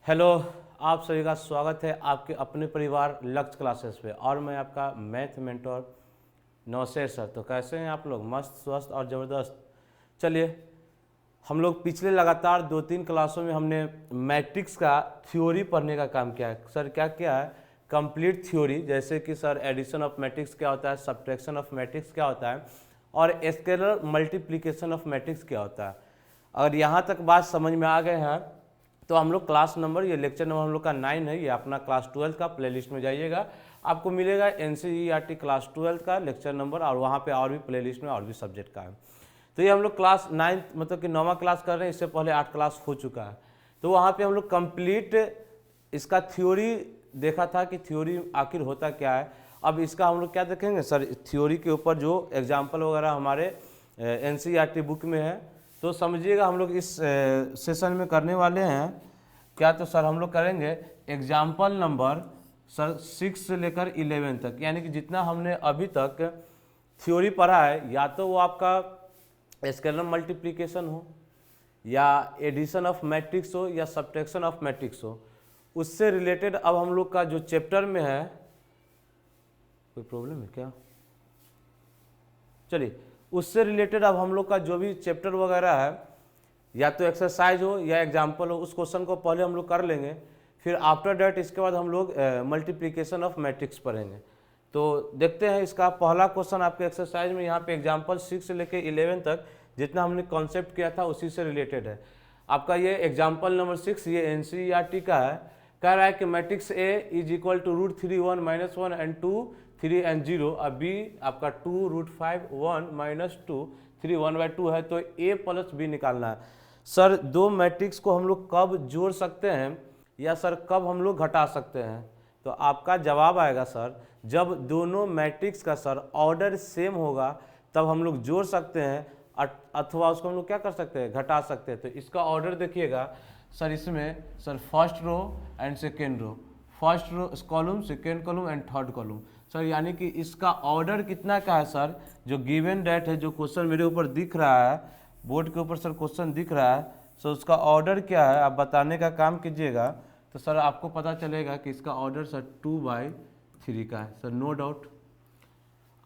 Hello, आप सभी का स्वागत है आपके अपने परिवार लक्ष्य क्लासेस पे। और मैं आपका मैथ मेंटर नौशेर सर। तो कैसे हैं आप लोग? मस्त, स्वस्थ और ज़बरदस्त। चलिए, हम लोग पिछले लगातार 2-3 क्लासों में हमने मैट्रिक्स का थ्योरी पढ़ने का काम किया है। सर क्या किया है? कंप्लीट थ्योरी, जैसे कि सर एडिशन ऑफ मैट्रिक्स क्या होता है, सब्ट्रैक्शन ऑफ मैट्रिक्स क्या होता है और स्केलर मल्टीप्लिकेशन ऑफ मैट्रिक्स क्या होता है। अगर यहाँ तक बात समझ में आ गए हैं तो हम लोग क्लास नंबर, ये लेक्चर नंबर हम लोग का 9 है। ये अपना क्लास 12 का प्लेलिस्ट में जाइएगा, आपको मिलेगा एनसीईआरटी क्लास 12 का लेक्चर नंबर, और वहाँ पे और भी प्लेलिस्ट में और भी सब्जेक्ट का है। तो ये हम लोग क्लास 9 मतलब कि 9वां क्लास कर रहे हैं। इससे पहले 8 क्लास हो चुका है। तो वहाँ पे हम लोग कंप्लीट इसका थ्योरी देखा था कि थ्योरी आखिर होता क्या है। अब इसका हम लोग क्या देखेंगे सर, थ्योरी के ऊपर जो एग्जाम्पल वगैरह हमारे एनसीईआरटी बुक में है, तो समझिएगा हम लोग इस सेशन में करने वाले हैं क्या। तो सर हम लोग करेंगे एग्जाम्पल नंबर सर 6 से लेकर 11 तक, यानी कि जितना हमने अभी तक थ्योरी पढ़ा है, या तो वो आपका स्केलर मल्टीप्लिकेशन हो, या एडिशन ऑफ मैट्रिक्स हो, या सब्ट्रैक्शन ऑफ मैट्रिक्स हो, उससे रिलेटेड अब हम लोग का जो चैप्टर में है। कोई प्रॉब्लम है क्या? चलिए, उससे रिलेटेड अब हम लोग का जो भी चैप्टर वगैरह है, या तो एक्सरसाइज हो या एग्जाम्पल हो, उस क्वेश्चन को पहले हम लोग कर लेंगे। फिर आफ्टर डैट इसके बाद हम लोग मल्टीप्लिकेशन ऑफ मैट्रिक्स पढ़ेंगे। तो देखते हैं इसका पहला क्वेश्चन आपके एक्सरसाइज में, यहाँ पे एग्जाम्पल 6 से लेकर 11 तक जितना हमने कॉन्सेप्ट किया था उसी से रिलेटेड है। आपका ये एग्जाम्पल नंबर 6, ये एनसीईआरटी का है। कह रहा है कि matrix A is equal to √3 1 -1 and 2 3 and 0, और बी आपका 2 √5 1 -2 3 1/2 है। तो ए प्लस बी निकालना है। सर दो मैट्रिक्स को हम लोग कब जोड़ सकते हैं, या सर कब हम लोग घटा सकते हैं? तो आपका जवाब आएगा सर, जब दोनों मैट्रिक्स का सर ऑर्डर सेम होगा तब हम लोग जोड़ सकते हैं, अथवा उसको हम लोग क्या कर सकते हैं, घटा सकते हैं। तो इसका ऑर्डर देखिएगा सर, इसमें sir first row and second row, first row column, second column and third column. Sir यानी कि इसका ऑर्डर कितना का है सर, जो गिवन डेट है, जो क्वेश्चन मेरे ऊपर दिख रहा है बोर्ड के ऊपर सर, क्वेश्चन दिख रहा है, सो उसका ऑर्डर क्या है आप बताने का काम कीजिएगा। तो सर आपको पता चलेगा कि इसका ऑर्डर सर 2/3 का है सर, नो डाउट।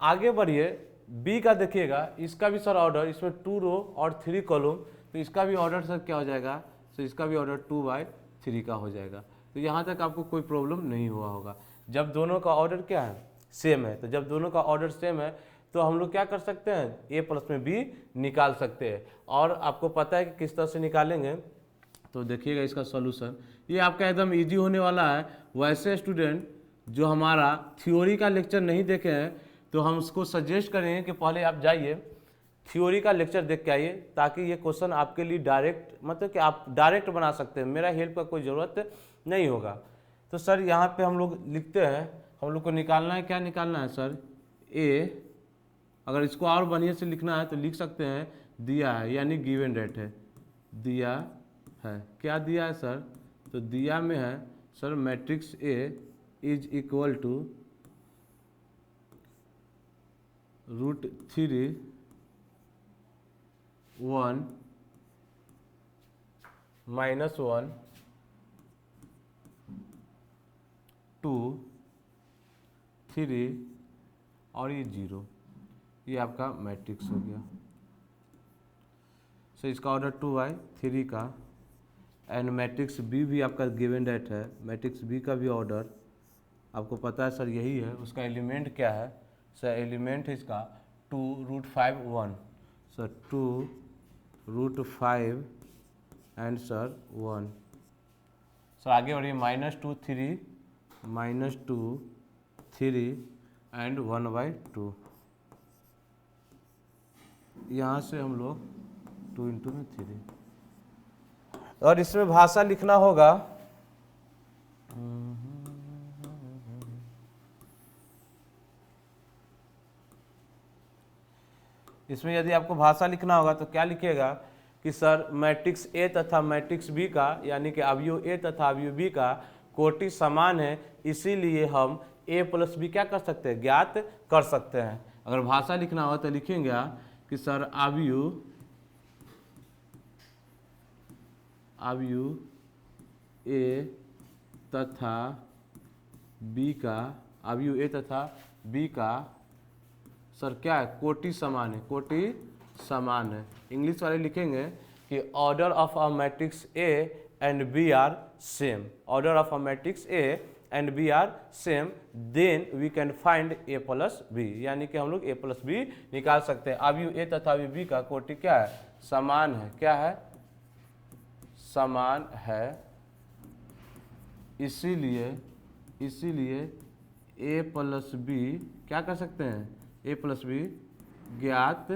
आगे बढ़िए, बी का देखिएगा, इसका भी सर ऑर्डर, इसमें 2 रो और 3 कॉलम, तो इसका भी ऑर्डर सर क्या हो जाएगा, तो इसका भी ऑर्डर 2/3 का हो जाएगा। तो यहाँ तक आपको कोई प्रॉब्लम नहीं हुआ होगा। जब दोनों का ऑर्डर क्या है, सेम है, तो जब दोनों का ऑर्डर सेम है तो हम लोग क्या कर सकते हैं, ए प्लस में बी निकाल सकते हैं। और आपको पता है कि किस तरह से निकालेंगे, तो देखिएगा इसका सॉल्यूशन। ये आपका एकदम इजी होने वाला है। वैसे स्टूडेंट जो हमारा थ्योरी का लेक्चर नहीं देखे हैं, तो हम उसको सजेस्ट करेंगे कि पहले आप जाइए थ्योरी का लेक्चर देख के आइए, ताकि ये क्वेश्चन आपके लिए डायरेक्ट, मतलब कि आप डायरेक्ट बना सकते हैं, मेरा हेल्प का कोई ज़रूरत नहीं होगा। तो सर यहाँ पे हम लोग लिखते हैं, हम लोग को निकालना है, क्या निकालना है सर, ए। अगर इसको और बढ़िया से लिखना है तो लिख सकते हैं दिया है, यानी गिवन डेट है, दिया है। क्या दिया है सर, तो दिया में है sir matrix A is equal to √3 1 -1 2 3 और ये 0, ये आपका मैट्रिक्स हो गया। सो इसका ऑर्डर 2/3 का, एंड मैट्रिक्स बी भी आपका गिवन डेट है, मैट्रिक्स बी का भी ऑर्डर आपको पता है सर यही है। उसका एलिमेंट क्या है सर, एलिमेंट है इसका 2 √5 1, सर 2 √5 एंड सर 1। सर आगे बढ़िए, -2 3 -2 3 एंड 1/2। यहाँ से हम लोग 2 × 3, और इसमें भाषा लिखना होगा, इसमें यदि आपको भाषा लिखना होगा तो क्या लिखिएगा कि सर मैट्रिक्स ए तथा मैट्रिक्स बी का, यानी कि अवयव ए तथा अवयव बी का कोटि समान है, इसीलिए हम ए प्लस बी क्या कर सकते हैं, ज्ञात कर सकते हैं। अगर भाषा लिखना हो तो लिखेंगे कि सर अवयव ए तथा बी का, अब यू ए तथा बी का सर क्या है, कोटि समान है, कोटि समान है। इंग्लिश वाले लिखेंगे कि order of a matrix A and B are same, order of a matrix A and B are same, then we can find A plus B, यानी कि हम लोग ए प्लस बी निकाल सकते हैं। अब यू ए तथा बी का कोटि क्या है, समान है, क्या है, समान है, इसीलिए ए प्लस बी क्या कर सकते हैं, ए प्लस बी ज्ञात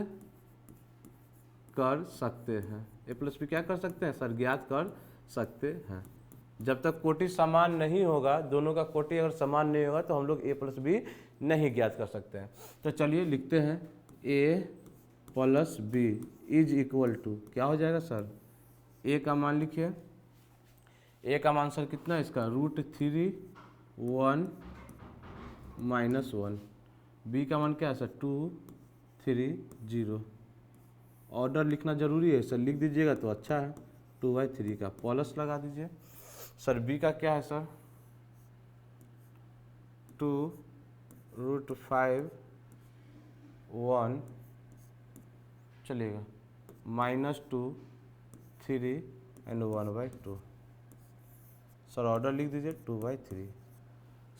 कर सकते हैं, ए प्लस बी क्या कर सकते हैं सर, ज्ञात कर सकते हैं। जब तक कोटि समान नहीं होगा, दोनों का कोटि अगर समान नहीं होगा तो हम लोग ए प्लस बी नहीं ज्ञात कर सकते हैं। तो चलिए लिखते हैं A plus B is equal to, क्या हो जाएगा सर, ए का मान लिखिए, ए का मान सर कितना है इसका, √3 1 -1, बी का मान क्या है सर 2 3 0। ऑर्डर लिखना जरूरी है सर, लिख दीजिएगा तो अच्छा है, 2/3 का प्लस लगा दीजिए। सर बी का क्या है सर, 2 √5 1 चलेगा -2 3 एंड 1/2। सर ऑर्डर लिख दीजिए 2/3।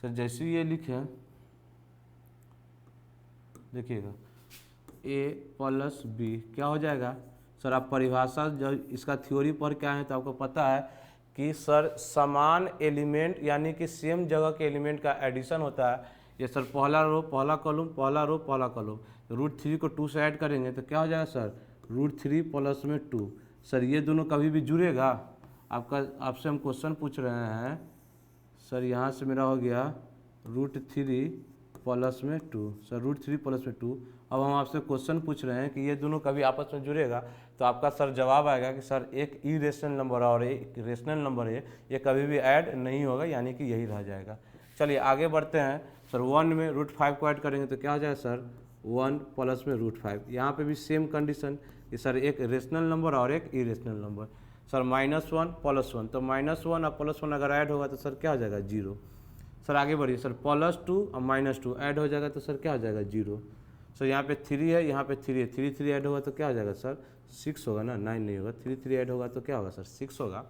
सर जैसे ये लिखे देखिएगा ए प्लस बी क्या हो जाएगा सर, आप परिभाषा जब इसका थ्योरी पढ़ के आए हैं तो आपको पता है कि सर समान एलिमेंट यानी कि सेम जगह के एलिमेंट का एडिशन होता है। ये सर पहला रो पहला कॉलम, पहला रो पहला कॉलम, √3 को 2 से ऐड करेंगे तो क्या हो जाएगा सर, √3 प्लस में 2। सर ये दोनों कभी भी जुड़ेगा, आपसे हम क्वेश्चन पूछ रहे हैं सर, यहाँ से मेरा हो गया √3 प्लस में 2, सर √3 प्लस में 2। अब हम आपसे क्वेश्चन पूछ रहे हैं कि ये दोनों कभी आपस में जुड़ेगा, तो आपका सर जवाब आएगा कि सर एक इरेशनल नंबर और एक रेशनल नंबर है, ये कभी भी ऐड नहीं होगा, यानी कि यही रह जाएगा। चलिए आगे बढ़ते हैं। सर 1 में √5 को ऐड करेंगे तो क्या हो जाएगा सर, 1 प्लस में √5। यहाँ पे भी सेम कंडीशन कि सर एक रेशनल नंबर और एक इरेशनल नंबर। सर -1 +1, तो -1 और +1 अगर ऐड होगा तो सर क्या हो जाएगा 0। सर आगे बढ़िए, सर +2 और -2 ऐड हो जाएगा तो सर क्या हो जाएगा 0। सर यहाँ पे 3 है, यहाँ पे 3 है, 3 3 ऐड होगा तो क्या हो जाएगा सर 6 होगा ना, 9 नहीं होगा, 3 3 ऐड होगा तो क्या होगा सर 6 होगा।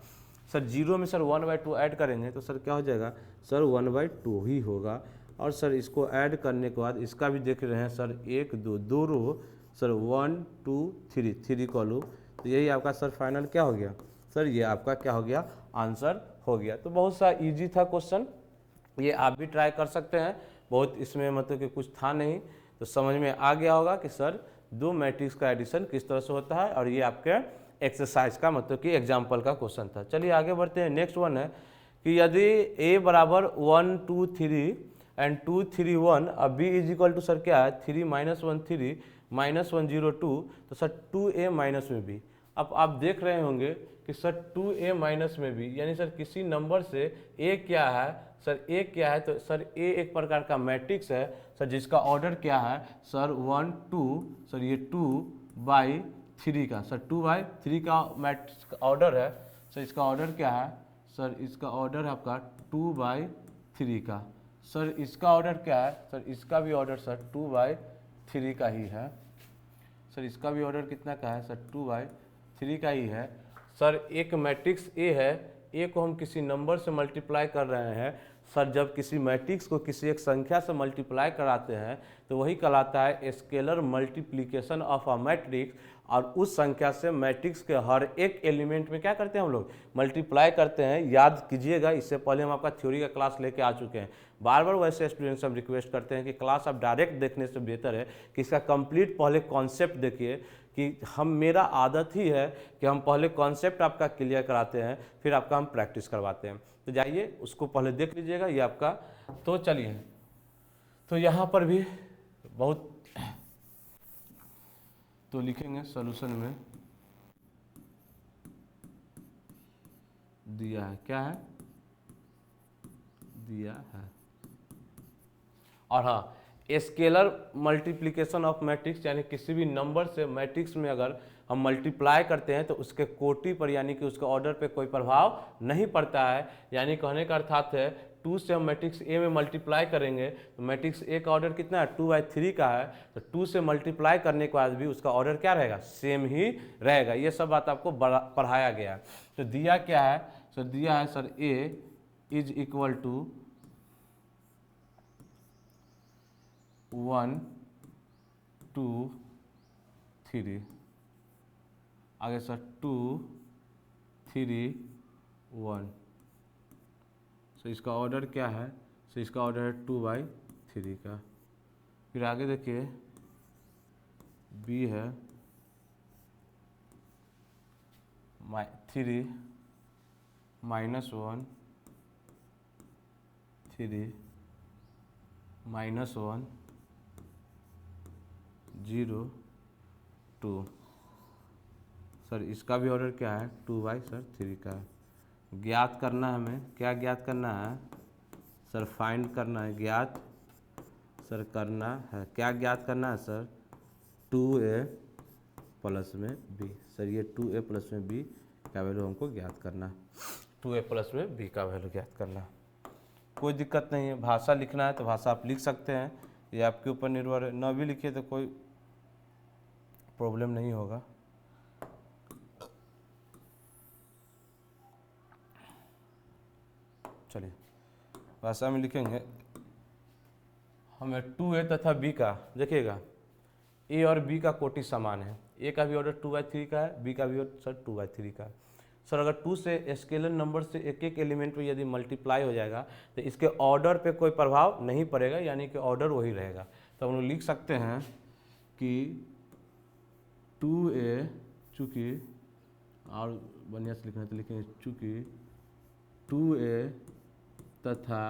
सर 0 में सर 1/2 ऐड करेंगे तो सर क्या हो जाएगा सर 1/2 ही होगा। और सर इसको ऐड करने के बाद इसका भी देख रहे हैं सर 1 2 रो, सर 1 2 3 कॉलम, तो यही आपका सर फाइनल क्या हो गया सर, ये आपका क्या हो गया आंसर हो गया। तो बहुत सा इजी था क्वेश्चन, ये आप भी ट्राई कर सकते हैं, बहुत इसमें मतलब कि कुछ था नहीं, तो समझ में आ गया होगा कि सर दो मैट्रिक्स का एडिशन किस तरह से होता है, और ये आपके एक्सरसाइज का मतलब कि एग्जाम्पल का क्वेश्चन था। चलिए आगे बढ़ते हैं। नेक्स्ट वन है कि यदि a बराबर 1 2 3 एंड 2 3 1 अब b is equal to sir क्या है 3 -1 3 -1 0 2, तो सर 2a माइनस में b। अब आप देख रहे होंगे कि सर 2a माइनस में b यानी सर किसी नंबर से a क्या है सर, a क्या है, तो सर a एक प्रकार का मैट्रिक्स है सर, जिसका ऑर्डर क्या है सर 1 2, सर ये 2/3 का, सर 2/3 का मैट्रिक्स का ऑर्डर है सर, इसका ऑर्डर क्या है सर, इसका ऑर्डर है आपका 2/3 का। सर इसका ऑर्डर क्या है सर, इसका भी ऑर्डर सर 2/3 का ही है। सर इसका भी ऑर्डर कितना का है सर 2/3 का ही है। सर एक मैट्रिक्स ए है, ए को हम किसी नंबर से मल्टीप्लाई कर रहे हैं सर, जब किसी मैट्रिक्स को किसी एक संख्या से मल्टीप्लाई कराते हैं तो वही कहलाता है scalar multiplication of a matrix, और उस संख्या से मैट्रिक्स के हर एक एलिमेंट में क्या करते हैं हम लोग मल्टीप्लाई करते हैं। याद कीजिएगा, इससे पहले हम आपका थ्योरी का क्लास लेके आ चुके हैं। बार बार वैसे स्टूडेंट्स हम रिक्वेस्ट करते हैं कि क्लास आप डायरेक्ट देखने से बेहतर है कि इसका कंप्लीट पहले कॉन्सेप्ट देखिए, कि हम मेरा आदत ही है कि हम पहले कॉन्सेप्ट आपका क्लियर कराते हैं, फिर आपका हम प्रैक्टिस करवाते हैं। तो जाइए उसको पहले देख लीजिएगा, ये आपका। तो चलिए, तो यहाँ पर भी बहुत तो लिखेंगे सॉल्यूशन में दिया है, क्या है दिया है। और हाँ, स्केलर मल्टीप्लिकेशन ऑफ मैट्रिक्स यानी किसी भी नंबर से मैट्रिक्स में अगर हम मल्टीप्लाई करते हैं तो उसके कोटि पर यानी कि उसके ऑर्डर पे कोई प्रभाव नहीं पड़ता है। यानी कहने का अर्थात है 2 से हम मैट्रिक्स ए में मल्टीप्लाई करेंगे तो मैट्रिक्स ए का ऑर्डर कितना है 2/3 का है, तो 2 से मल्टीप्लाई करने के बाद भी उसका ऑर्डर क्या रहेगा, सेम ही रहेगा। ये सब बात आपको पढ़ाया गया है। तो दिया क्या है सर, दिया है sir A is equal to 1 2 3, आगे सर 2 3 1। सो इसका ऑर्डर क्या है, सो इसका ऑर्डर है 2/3 का। फिर आगे देखिए बी है 3 -1 3 -1 0 2। सर इसका भी ऑर्डर क्या है 2/3 का है। ज्ञात करना है हमें, क्या ज्ञात करना है सर, फाइंड करना है, ज्ञात सर करना है, क्या ज्ञात करना है सर 2a प्लस में b। सर ये 2a प्लस में b का वैल्यू हमको ज्ञात करना है, 2a प्लस में b का वैल्यू ज्ञात करना है। कोई दिक्कत नहीं है, भाषा लिखना है तो भाषा आप लिख सकते हैं, ये आपके ऊपर निर्भर है, न भी लिखिए तो कोई प्रॉब्लम नहीं होगा। चलिए भाषा में लिखेंगे हमें 2a तथा b का, देखिएगा a और b का कोटि समान है, a का भी ऑर्डर 2/3 का है, b का भी ऑर्डर सर 2/3 का है। सर अगर 2 से स्केलर नंबर से एक एक एलिमेंट पे यदि मल्टीप्लाई हो जाएगा तो इसके ऑर्डर पे कोई प्रभाव नहीं पड़ेगा, यानी कि ऑर्डर वही रहेगा। तो हम लोग लिख सकते हैं कि 2a, चूँकि और बढ़िया से लिखना है तो लिखेंगे चूँकि 2a तथा,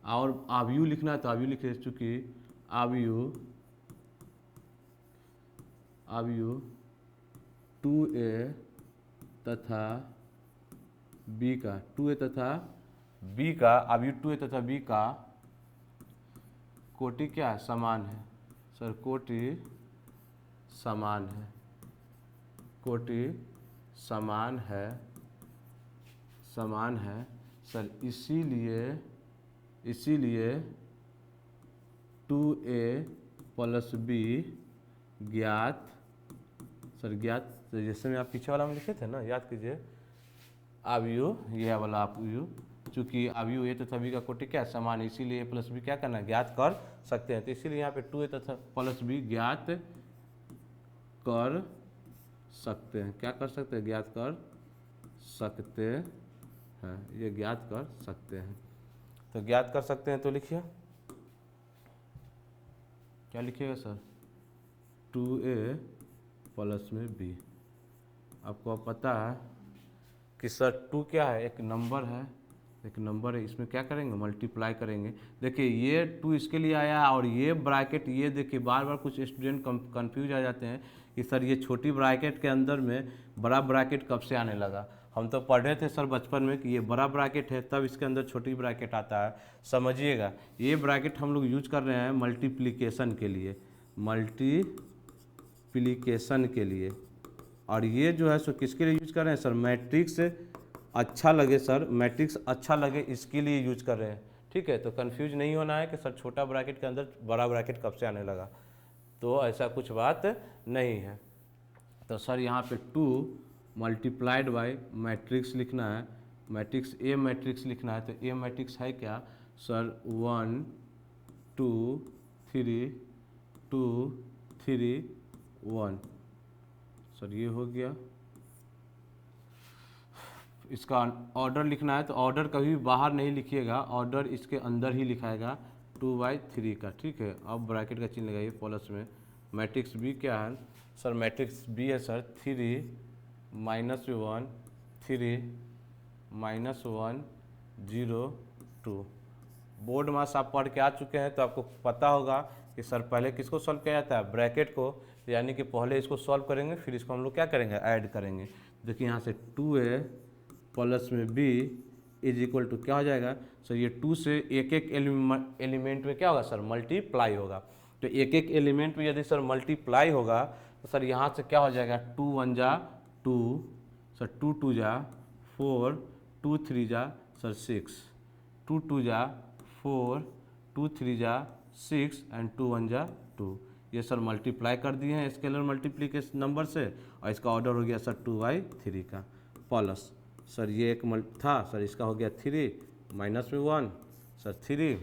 और आव्यू लिखना है तो आव्यू लिखे, चूँकि आव्यू 2a तथा b का, 2a तथा b का आव्यू 2a तथा b का कोटि क्या है, समान है। सर कोटि समान है, कोटि समान है, समान है सर, इसीलिए 2a प्लस b ज्ञात, सर ज्ञात, तो जैसे में आप पीछे वाला में लिखे थे ना, याद कीजिए आव्यू, यह वाला आव्यू, चूँकि आव्यू ए तथा बी का कोटि क्या समान है, इसीलिए ए प्लस बी क्या करना है, ज्ञात कर सकते हैं। तो इसीलिए यहाँ पे 2a तथा प्लस बी ज्ञात कर सकते हैं, क्या कर सकते हैं, ज्ञात कर सकते हैं, ये ज्ञात कर सकते हैं। तो ज्ञात कर सकते हैं तो लिखिए, क्या लिखिएगा सर 2a प्लस में b। आपको अब पता है कि सर 2 क्या है, एक नंबर है, एक नंबर है, इसमें क्या करेंगे मल्टीप्लाई करेंगे। देखिए ये 2 इसके लिए आया और ये ब्रैकेट, ये देखिए बार बार कुछ स्टूडेंट कंफ्यूज आ जाते हैं कि सर ये छोटी ब्रैकेट के अंदर में बड़ा ब्रैकेट कब से आने लगा। हम तो पढ़े थे सर बचपन में कि ये बड़ा ब्रैकेट है तब इसके अंदर छोटी ब्रैकेट आता है। समझिएगा ये ब्रैकेट हम लोग यूज कर रहे हैं मल्टीप्लिकेशन के लिए, मल्टीप्लिकेशन के लिए, और ये जो है सो किसके लिए यूज कर रहे हैं सर, मैट्रिक्स अच्छा लगे सर, मैट्रिक्स अच्छा लगे इसके लिए यूज कर रहे हैं। ठीक है, तो कंफ्यूज नहीं होना है कि सर छोटा ब्रैकेट के अंदर बड़ा ब्रैकेट कब से आने लगा, तो ऐसा कुछ बात नहीं है। तो सर यहाँ पे 2 मल्टीप्लाइड बाय मैट्रिक्स लिखना है, मैट्रिक्स ए मैट्रिक्स लिखना है। तो ए मैट्रिक्स है क्या सर 1 2 3 2 3 1। सर ये हो गया। इसका ऑर्डर लिखना है तो ऑर्डर कभी बाहर नहीं लिखिएगा, ऑर्डर इसके अंदर ही लिखाएगा 2/3 का। ठीक है, अब ब्रैकेट का चिन्ह लगाइए प्लस में। मैट्रिक्स बी क्या है सर, मैट्रिक्स बी है सर 3 -1 3 -1 0 2। बोर्ड मास आप पढ़ के आ चुके हैं तो आपको पता होगा कि सर पहले किसको सॉल्व किया जाता है, ब्रैकेट को, यानी कि पहले इसको सॉल्व करेंगे फिर इसको हम लोग क्या करेंगे, ऐड करेंगे। देखिए यहाँ से 2a प्लस में b इज इक्वल टू क्या हो जाएगा सर, ये 2 से एक एक एलिमेंट में क्या होगा सर, मल्टीप्लाई होगा। तो एक एक एलिमेंट में यदि सर मल्टीप्लाई होगा तो सर यहाँ से क्या हो जाएगा, 2 1 जा 2, सर 2 2 जा 4, 2 3 जा सर 6, 2 2 जा 4, 2 3 जा 6 एंड 2 1 जा 2। ये सर मल्टीप्लाई कर दिए हैं स्केलर मल्टीप्लिकेशन नंबर से, और इसका ऑर्डर हो गया सर 2/3 का। प्लस सर ये एक था सर, इसका हो गया 3 माइनस में 1 सर 3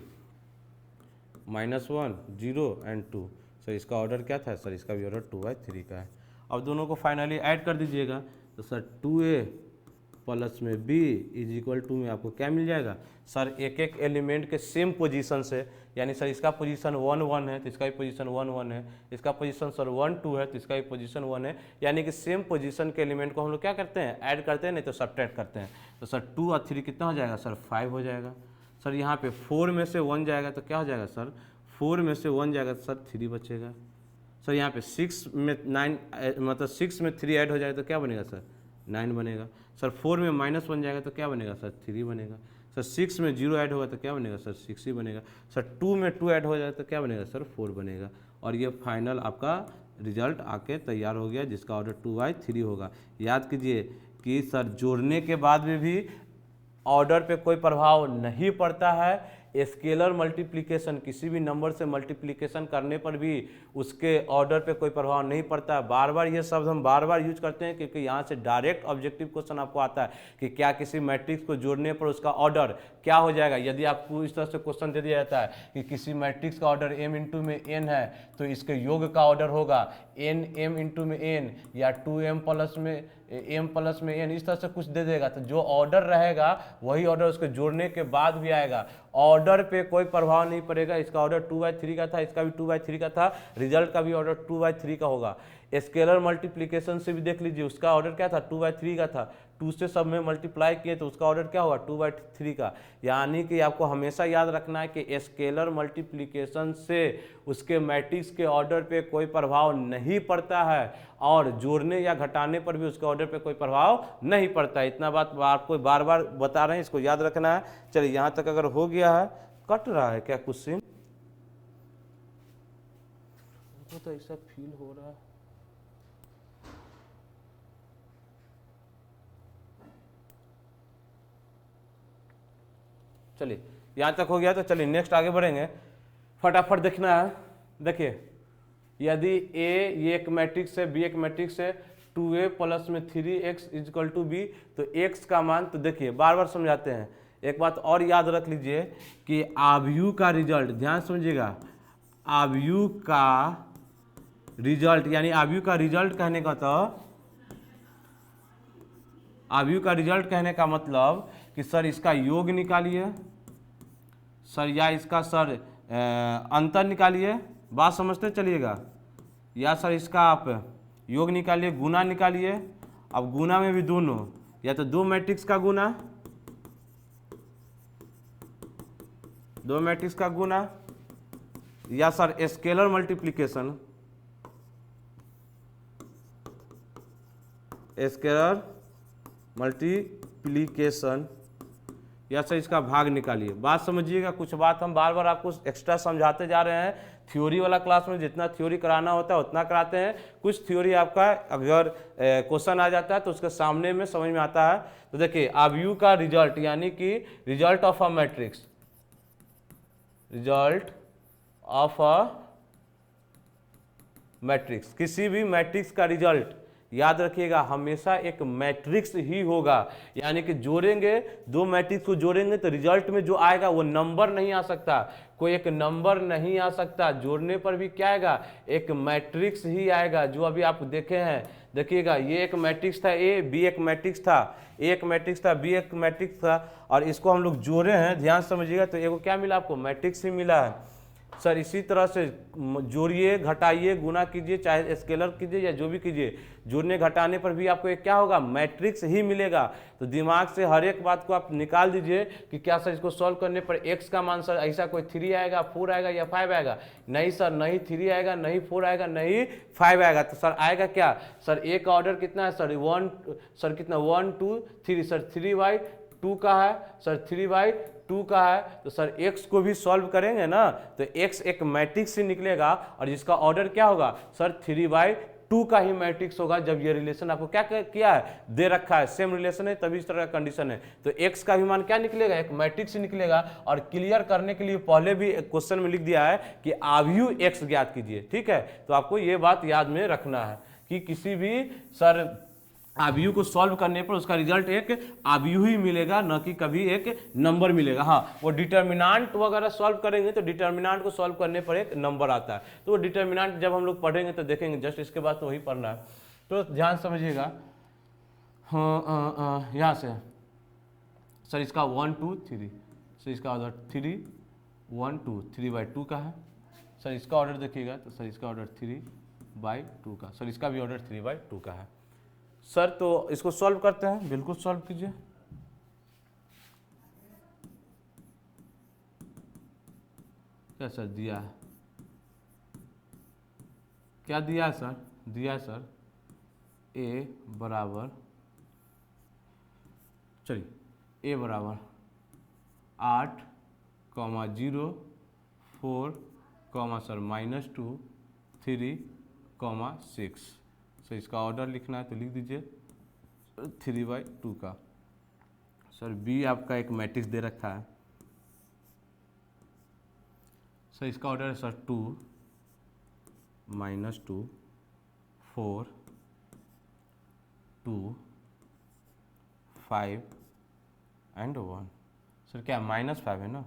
-1 0 एंड 2। सर इसका ऑर्डर क्या था सर, इसका भी ऑर्डर 2/3 का है। अब दोनों को फाइनली ऐड कर दीजिएगा, तो सर 2a प्लस में b इज इक्वल टू में आपको क्या मिल जाएगा सर, एक एक एलिमेंट के सेम पोजीशन से, यानी सर इसका पोजीशन 1 1 है तो इसका भी पोजीशन 1 1 है, इसका पोजीशन सर 1 2 है तो इसका भी पोजीशन 1 है, यानी कि सेम पोजीशन के एलिमेंट को हम लोग क्या करते हैं, ऐड करते हैं, नहीं तो सब्ट्रैक्ट करते हैं। तो सर 2 और 3 कितना हो जाएगा सर, 5 हो जाएगा। सर यहाँ पे 4 में से 1 जाएगा तो क्या हो जाएगा सर, 4 में से 1 जाएगा तो सर 3 बचेगा। सर यहाँ पे 6 में 9 मतलब 6 में 3 ऐड हो जाएगा तो क्या बनेगा सर, 9 बनेगा। सर 4 में -1 जाएगा तो क्या बनेगा सर, 3 बनेगा। सर 6 में 0 ऐड होगा तो क्या बनेगा सर, 6 ही बनेगा। सर 2 में 2 ऐड हो जाएगा तो क्या बनेगा सर, 4 बनेगा। और ये फाइनल आपका रिजल्ट आके तैयार हो गया, जिसका ऑर्डर 2/3 होगा। याद कीजिए कि सर जोड़ने के बाद में भी ऑर्डर पे कोई प्रभाव नहीं पड़ता है। स्केलर मल्टीप्लिकेशन, किसी भी नंबर से मल्टीप्लिकेशन करने पर भी उसके ऑर्डर पे कोई प्रभाव नहीं पड़ता है। बार बार ये शब्द हम बार बार यूज करते हैं क्योंकि यहाँ से डायरेक्ट ऑब्जेक्टिव क्वेश्चन आपको आता है कि क्या किसी मैट्रिक्स को जोड़ने पर उसका ऑर्डर क्या हो जाएगा। यदि आपको इस तरह से क्वेश्चन दे दिया जाता है कि किसी मैट्रिक्स का ऑर्डर m इंटू में n है तो इसके योग का ऑर्डर होगा n m इंटू में n या 2m प्लस में n, इस तरह से कुछ दे देगा, तो जो ऑर्डर रहेगा वही ऑर्डर उसके जोड़ने के बाद भी आएगा। ऑर्डर पे कोई प्रभाव नहीं पड़ेगा। इसका ऑर्डर 2/3 का था, इसका भी 2/3 का था, रिजल्ट का भी ऑर्डर 2/3 का होगा। स्केलर मल्टीप्लिकेशन से भी देख लीजिए, उसका ऑर्डर क्या था, 2/3 का था। 2 से सब में मल्टीप्लाई किए तो उसका ऑर्डर क्या होगा, 2/3 का। यानी कि आपको हमेशा याद रखना है कि स्केलर मल्टीप्लिकेशन से उसके मैट्रिक्स के ऑर्डर पे कोई प्रभाव नहीं पड़ता है, और जोड़ने या घटाने पर भी उसके ऑर्डर पे कोई प्रभाव नहीं पड़ता है। इतना बात आपको बार बार बता रहे हैं, इसको याद रखना है। चलिए यहाँ तक अगर हो गया है, कट रहा है क्या क्वेश्चन, तो ऐसा फील हो रहा है। चलिए यहाँ तक हो गया, तो चलिए नेक्स्ट आगे बढ़ेंगे। फटाफट देखना है। देखिए यदि a ये एक मैट्रिक्स है, b एक मैट्रिक्स है, 2a प्लस में 3x इजकल टू b, तो x का मान, तो देखिए बार बार समझाते हैं। एक बात और याद रख लीजिए कि आव्यूह का रिजल्ट, ध्यान समझिएगा, आव्यूह का रिजल्ट, यानी आव्यूह का रिजल्ट कहने का, तो आव्यूह का रिजल्ट कहने का मतलब कि सर इसका योग निकालिए सर, या इसका सर अंतर निकालिए, बात समझते चलिएगा, या सर इसका आप योग निकालिए, गुना निकालिए। अब गुना में भी दोनों, या तो दो मैट्रिक्स का गुना, दो मैट्रिक्स का गुना, या sir scalar multiplication, scalar multiplication, या सर इसका भाग निकालिए। बात समझिएगा, कुछ बात हम बार बार आपको एक्स्ट्रा समझाते जा रहे हैं। थ्योरी वाला क्लास में जितना थ्योरी कराना होता है उतना कराते हैं। कुछ थ्योरी आपका अगर क्वेश्चन आ जाता है तो उसके सामने में समझ में आता है। तो देखिए आव्यूह का रिजल्ट, यानी कि result of a matrix, result of a matrix, किसी भी मैट्रिक्स का रिजल्ट याद रखिएगा हमेशा एक मैट्रिक्स ही होगा। यानी कि जोड़ेंगे, दो मैट्रिक्स को जोड़ेंगे तो रिजल्ट में जो आएगा वो नंबर नहीं आ सकता, कोई एक नंबर नहीं आ सकता। जोड़ने पर भी क्या आएगा, एक मैट्रिक्स ही आएगा, जो अभी आप देखे हैं। देखिएगा ये एक मैट्रिक्स था ए, बी एक मैट्रिक्स था, ए एक मैट्रिक्स था, बी एक मैट्रिक्स था, और इसको हम लोग जोड़े हैं, ध्यान समझिएगा, तो एगो क्या मिला आपको, मैट्रिक्स ही मिला है। सर इसी तरह से जोड़िए, घटाइए, गुना कीजिए, चाहे स्केलर कीजिए या जो भी कीजिए, जोड़ने घटाने पर भी आपको एक क्या होगा, मैट्रिक्स ही मिलेगा। तो दिमाग से हर एक बात को आप निकाल दीजिए कि क्या सर इसको सॉल्व करने पर x का मान सर ऐसा कोई 3 आएगा, 4 आएगा या 5 आएगा। नहीं सर, नहीं 3 आएगा, नहीं 4 आएगा, नहीं 5 आएगा। तो सर आएगा क्या, सर ए का ऑर्डर कितना है सर, 1, सर कितना 1 2 3, सर 3/2 का है, सर 3/2 का है। तो सर x को भी सॉल्व करेंगे ना, तो x एक मैट्रिक्स से निकलेगा और जिसका ऑर्डर क्या होगा सर 3/2 2 का ही मैट्रिक्स होगा जब ये रिलेशन आपको क्या किया है, दे रखा है, सेम रिलेशन है, तभी इस तरह का कंडीशन है। तो x का भी मान क्या निकलेगा, एक मैट्रिक्स निकलेगा। और क्लियर करने के लिए पहले भी क्वेश्चन में लिख दिया है कि आव्यू x ज्ञात कीजिए, ठीक है। तो आपको ये बात याद में रखना है कि किसी भी सर आव्यू को सॉल्व करने पर उसका रिजल्ट एक आव्यू ही मिलेगा, न कि कभी एक नंबर मिलेगा। हाँ, वो डिटर्मिनेंट वगैरह सॉल्व करेंगे तो डिटर्मिनेंट को सॉल्व करने पर एक नंबर आता है, तो वो डिटर्मिनेंट जब हम लोग पढ़ेंगे तो देखेंगे, जस्ट इसके बाद तो वही पढ़ना है। तो ध्यान समझिएगा। हाँ, यहाँ से सर इसका 1 2 3, सर इसका ऑर्डर 3 1 2 3/2 का है। सर इसका ऑर्डर देखिएगा तो सर इसका ऑर्डर 3/2 का, सर इसका भी ऑर्डर 3/2 का है। सर तो इसको सॉल्व करते हैं, बिल्कुल सॉल्व कीजिए। क्या सर दिया है, क्या दिया है सर, दिया है सर a बराबर, चलिए a बराबर 8, 0 4, सर -2 3, 6। सर इसका ऑर्डर लिखना है तो लिख दीजिए 3/2 का। सर बी आपका एक मैट्रिक्स दे रखा है, सर इसका ऑर्डर है सर 2 -2 4 2 5 एंड 1। सर क्या -5 है ना,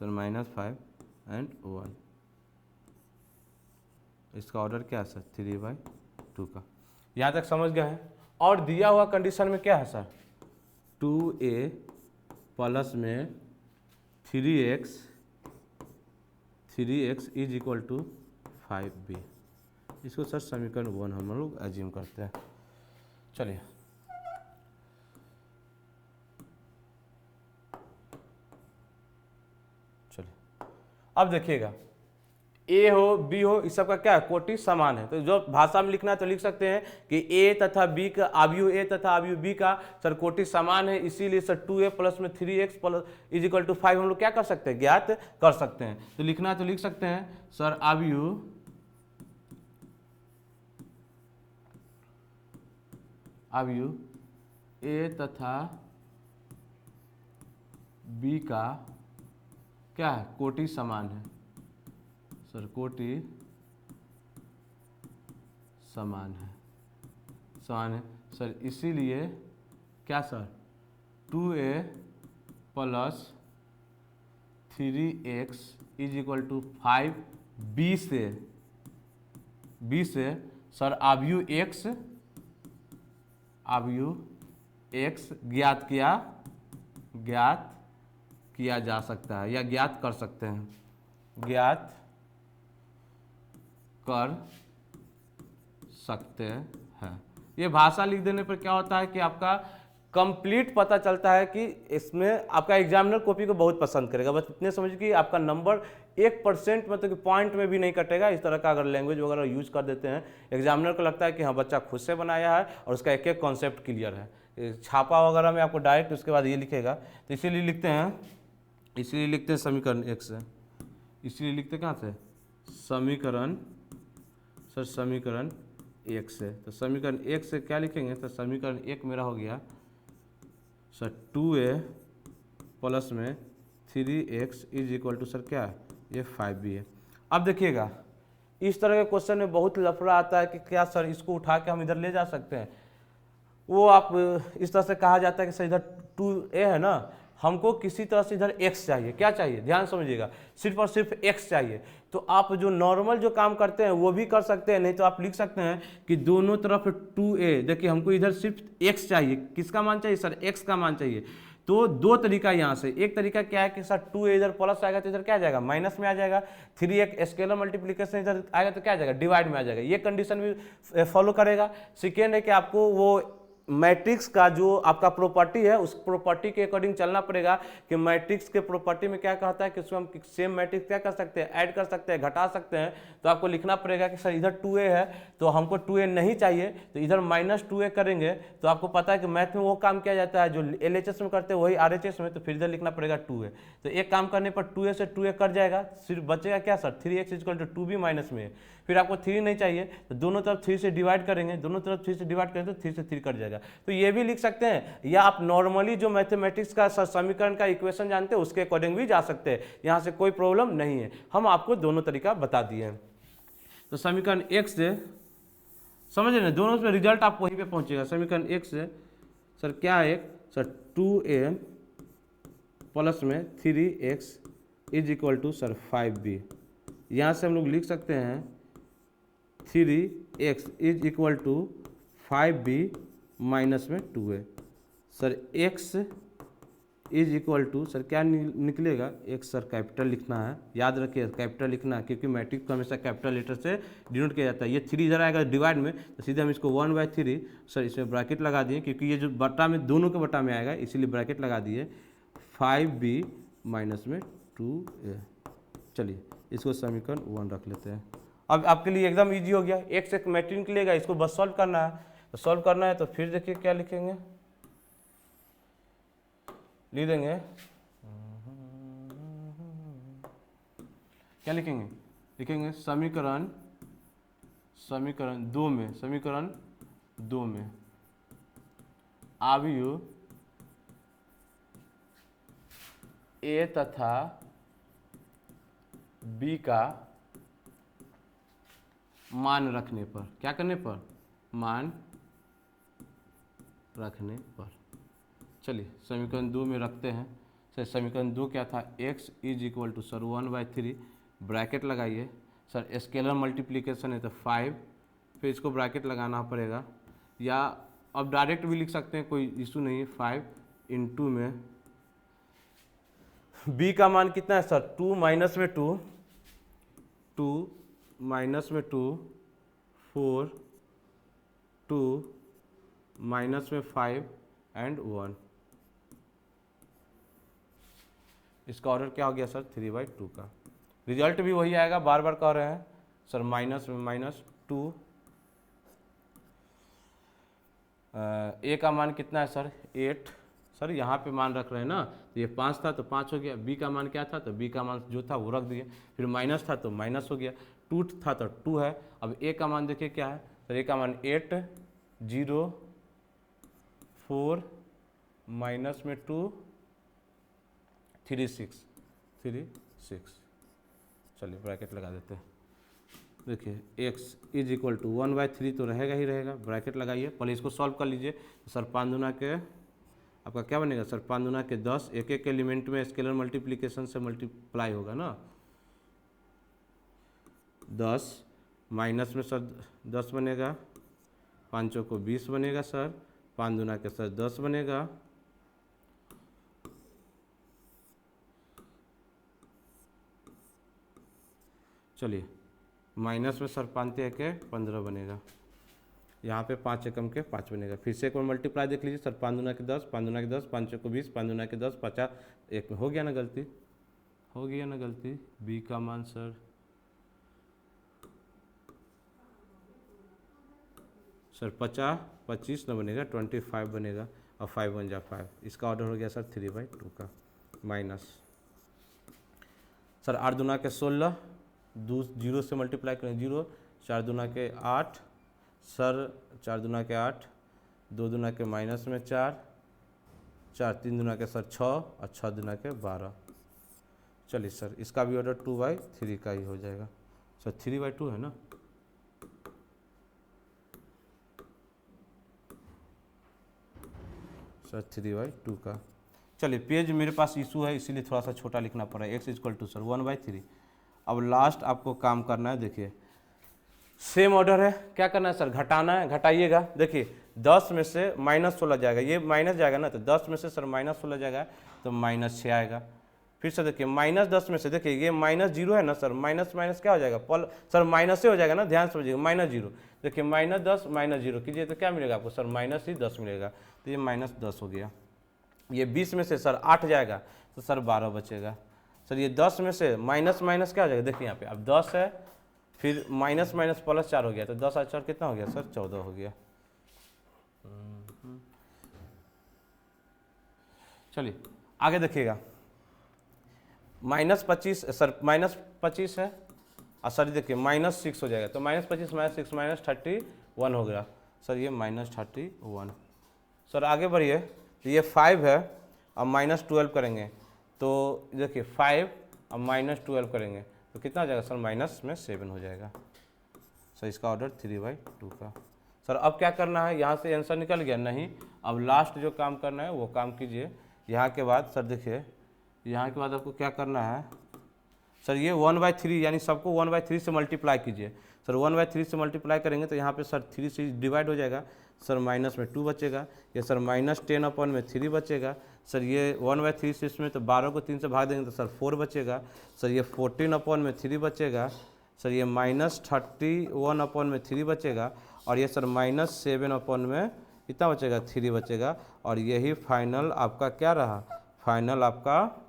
सर -5 एंड 1। इसका ऑर्डर क्या है सर 3/2 का। यहाँ तक समझ गए हैं। और दिया हुआ कंडीशन में क्या है सर, 2a प्लस में 3x is equal to 5b। इसको सर समीकरण 1 हम लोग एज्यूम करते हैं। चलिए अब देखिएगा, ए हो बी हो इस सब का क्या है, कोटि समान है। तो जो भाषा में लिखना है तो लिख सकते हैं कि ए तथा बी का आव्यू ए तथा आव्यू बी का सर कोटि समान है, इसीलिए सर 2a प्लस में 3x plus is equal to 5 हम लोग क्या कर सकते हैं, ज्ञात कर सकते हैं। तो लिखना है तो लिख सकते हैं सर आव्यू ए तथा बी का क्या है, कोटि समान है। सर कोटि समान है सर, इसीलिए क्या sir 2a plus 3x is equal to 5 b से सर आव्यू x ज्ञात किया जा सकता है या ज्ञात कर सकते हैं, ज्ञात कर सकते हैं। ये भाषा लिख देने पर क्या होता है कि आपका कंप्लीट पता चलता है कि इसमें आपका एग्जामिनर कॉपी को बहुत पसंद करेगा। बस इतने समझिए कि आपका नंबर 1% मतलब कि पॉइंट में भी नहीं कटेगा। इस तरह का अगर लैंग्वेज वगैरह यूज कर देते हैं, एग्जामिनर को लगता है कि हाँ बच्चा खुद से बनाया है और उसका एक एक कॉन्सेप्ट क्लियर है। छापा वगैरह में आपको डायरेक्ट उसके बाद ये लिखेगा, तो इसीलिए लिखते हैं समीकरण 1 से, इसलिए लिखते कहाँ से, समीकरण 1 से। तो समीकरण 1 से क्या लिखेंगे, तो समीकरण 1 मेरा हो गया सर 2a प्लस में 3x is equal to sir क्या है, ये 5b है। अब देखिएगा इस तरह के क्वेश्चन में बहुत लफड़ा आता है कि क्या सर इसको उठा के हम इधर ले जा सकते हैं। वो आप इस तरह से कहा जाता है कि सर इधर 2a है ना, हमको किसी तरह से इधर x चाहिए। क्या चाहिए, ध्यान समझिएगा, सिर्फ और सिर्फ x चाहिए। तो आप जो नॉर्मल जो काम करते हैं वो भी कर सकते हैं, नहीं तो आप लिख सकते हैं कि दोनों तरफ 2a, देखिए हमको इधर सिर्फ x चाहिए। किसका मान चाहिए सर, x का मान चाहिए। तो दो तरीका यहाँ से, एक तरीका क्या है कि सर 2a इधर प्लस आएगा तो इधर क्या आ जाएगा, माइनस में आ जाएगा। 3 स्केलर मल्टीप्लिकेशन इधर आएगा तो क्या आ जाएगा, डिवाइड में आ जाएगा। ये कंडीशन भी फॉलो करेगा। सेकेंड है कि आपको वो मैट्रिक्स का जो आपका प्रॉपर्टी है उस प्रॉपर्टी के अकॉर्डिंग चलना पड़ेगा कि मैट्रिक्स के प्रॉपर्टी में क्या कहता है कि उसमें हम सेम मैट्रिक्स क्या कर सकते हैं, ऐड कर सकते हैं, घटा सकते हैं। तो आपको लिखना पड़ेगा कि सर इधर 2a है तो हमको 2a नहीं चाहिए, तो इधर -2a करेंगे। तो आपको पता है कि मैथ में वो काम किया जाता है जो LHS में करते हैं वही RHS में, तो फिर इधर लिखना पड़ेगा 2a। तो एक काम करने पर 2a से 2a कट जाएगा, सिर्फ बचेगा क्या सर 3x = 2b माइनस में। फिर आपको 3 नहीं चाहिए तो दोनों तरफ 3 से डिवाइड करेंगे, दोनों तरफ 3 से डिवाइड करेंगे तो 3 से 3 कट जाएगा। तो ये भी लिख सकते हैं, या आप नॉर्मली जो मैथमेटिक्स का समीकरण का इक्वेशन जानते हैं उसके अकॉर्डिंग भी जा सकते हैं, यहाँ से कोई प्रॉब्लम नहीं है। हम आपको दोनों तरीका बता दिए हैं। तो समीकरण 1 से समझ रहे हैं, दोनों में रिजल्ट आप वहीं पे पहुंचेगा। समीकरण 1 से सर क्या है, सर 2a प्लस में 3x = सर 5b। यहाँ से हम लोग लिख सकते हैं 3x = 5b माइनस में 2a। सर x सर क्या निकलेगा, x सर कैपिटल लिखना है, याद रखिए कैपिटल लिखना है क्योंकि मैट्रिक्स को हमेशा कैपिटल लेटर से डिनोट किया जाता है। ये 3 इधर आएगा डिवाइड में तो सीधे हम इसको 1/3 सर इसमें ब्रैकेट लगा दिए क्योंकि ये जो बटा में दोनों के बटा में आएगा इसीलिए ब्रैकेट लगा दिए 5b माइनस में 2a। चलिए इसको समीकरण 1 रख लेते हैं। अब आपके लिए एकदम ईजी हो गया, x एक मैट्रिक्स निकलेगा, इसको बस सॉल्व करना है। तो सॉल्व करना है तो फिर देखिए क्या लिखेंगे, लिख देंगे क्या लिखेंगे, लिखेंगे समीकरण 2 में अवयव a तथा b का मान रखने पर, क्या करने पर, मान रखने पर। चलिए समीकरण 2 में रखते हैं। सर समीकरण 2 क्या था, x = सर 1/3 ब्रैकेट लगाइए। सर स्केलर मल्टीप्लिकेशन है तो 5, फिर इसको ब्रैकेट लगाना पड़ेगा, या अब डायरेक्ट भी लिख सकते हैं, कोई इशू नहीं है। 5 × में b का मान कितना है सर, 2 माइनस में 2 माइनस में 2 4 2 माइनस में 5 एंड 1। इसका ऑर्डर क्या हो गया सर 3/2 का। रिजल्ट भी वही आएगा, बार बार कह रहे हैं सर माइनस में -2। a का मान कितना है सर 8। सर यहाँ पे मान रख रहे हैं ना, तो ये 5 था तो 5 हो गया। b का मान क्या था, तो b का मान जो था वो रख दिए, फिर माइनस था तो माइनस हो गया, 2 था तो 2 है। अब a का मान देखिए क्या है, तो a का मान 8 0 4 माइनस में 2 3 6। चलिए ब्रैकेट लगा देते हैं। देखिए x = 1/3 तो रहेगा ही रहेगा, ब्रैकेट लगाइए। पहले इसको सॉल्व कर लीजिए। सर 5 दूना के आपका क्या बनेगा सर, 5 दूना के 10, एक एक एलिमेंट में स्केलर मल्टीप्लिकेशन से मल्टीप्लाई होगा ना। 10 माइनस में सर 10 बनेगा, 5 को 20 बनेगा सर, 5 दूना के सर 10 बनेगा, चलिए माइनस में सर 5 के 15 बनेगा, यहाँ पे 5 एकम के 5 बनेगा। फिर से एक बार मल्टीप्लाई देख लीजिए सर, 5 दूना के 10, 5 दूना के 10, 5 को 20, 5 दूना के 10 50, एक में हो गया ना गलती, हो गया ना गलती। b का मान सर सर 50 25 न बनेगा 25 बनेगा, और 5 1 जा 5। इसका ऑर्डर हो गया सर 3/2 का। माइनस सर 8 दूना के 16, 0 से मल्टीप्लाई करें 0, 4 दूना के 8 सर, 4 दूना के 8, 2 दूना के माइनस में 4, 3 दूना के सर 6, और 6 दूना के 12। चलिए सर इसका भी ऑर्डर 2/3 का ही हो जाएगा। सर 3/2 है ना, सर 3/2 का। चलिए पेज मेरे पास इशू है इसीलिए थोड़ा सा छोटा लिखना पड़ा है। x = sir 1/3। अब लास्ट आपको काम करना है, देखिए सेम ऑर्डर है, क्या करना है सर, घटाना है, घटाइएगा। देखिए 10 में से -16 जाएगा, ये माइनस जाएगा ना, तो 10 में से सर -16 जाएगा तो -6 आएगा। फिर से देखिए -10 में से, देखिए ये -0 है ना सर, माइनस माइनस क्या हो जाएगा सर माइनस से हो जाएगा ना, ध्यान से समझिएगा, -0 देखिए -10 -0 कीजिए तो क्या मिलेगा आपको सर, -10 मिलेगा। तो ये -10 हो गया। ये 20 में से सर 8 जाएगा तो सर 12 बचेगा। सर ये 10 में से माइनस माइनस क्या हो जाएगा, देखिए यहाँ पे अब 10 है, फिर माइनस माइनस प्लस 4 हो गया, तो 10 और 4 कितना हो गया सर, 14 हो गया। चलिए आगे देखिएगा, -25 सर -25 है और सर देखिए -6 हो जाएगा, तो -25 -6 -31 हो गया सर, ये -31। सर आगे बढ़िए, तो ये 5 है अब -12 करेंगे, तो देखिए 5 अब -12 करेंगे तो कितना हो जाएगा सर, माइनस में 7 हो जाएगा। सर इसका ऑर्डर 3/2 का। सर अब क्या करना है, यहाँ से आंसर निकल गया नहीं, अब लास्ट जो काम करना है वो काम कीजिए। यहाँ के बाद सर देखिए, यहाँ के बाद आपको क्या करना है सर, ये 1/3 यानी सबको 1/3 से मल्टीप्लाई कीजिए। सर 1/3 से मल्टीप्लाई करेंगे तो यहाँ पे सर 3 से डिवाइड हो जाएगा, सर माइनस में 2 बचेगा, ये सर -10/3 बचेगा। सर ये 1/3 से इसमें तो 12 को 3 से भाग देंगे तो सर 4 बचेगा। सर ये 14/3 बचेगा। सर ये -31/3 बचेगा, और ये सर -7 कितना बचेगा, 3 बचेगा। और यही फाइनल आपका क्या रहा, फाइनल आपका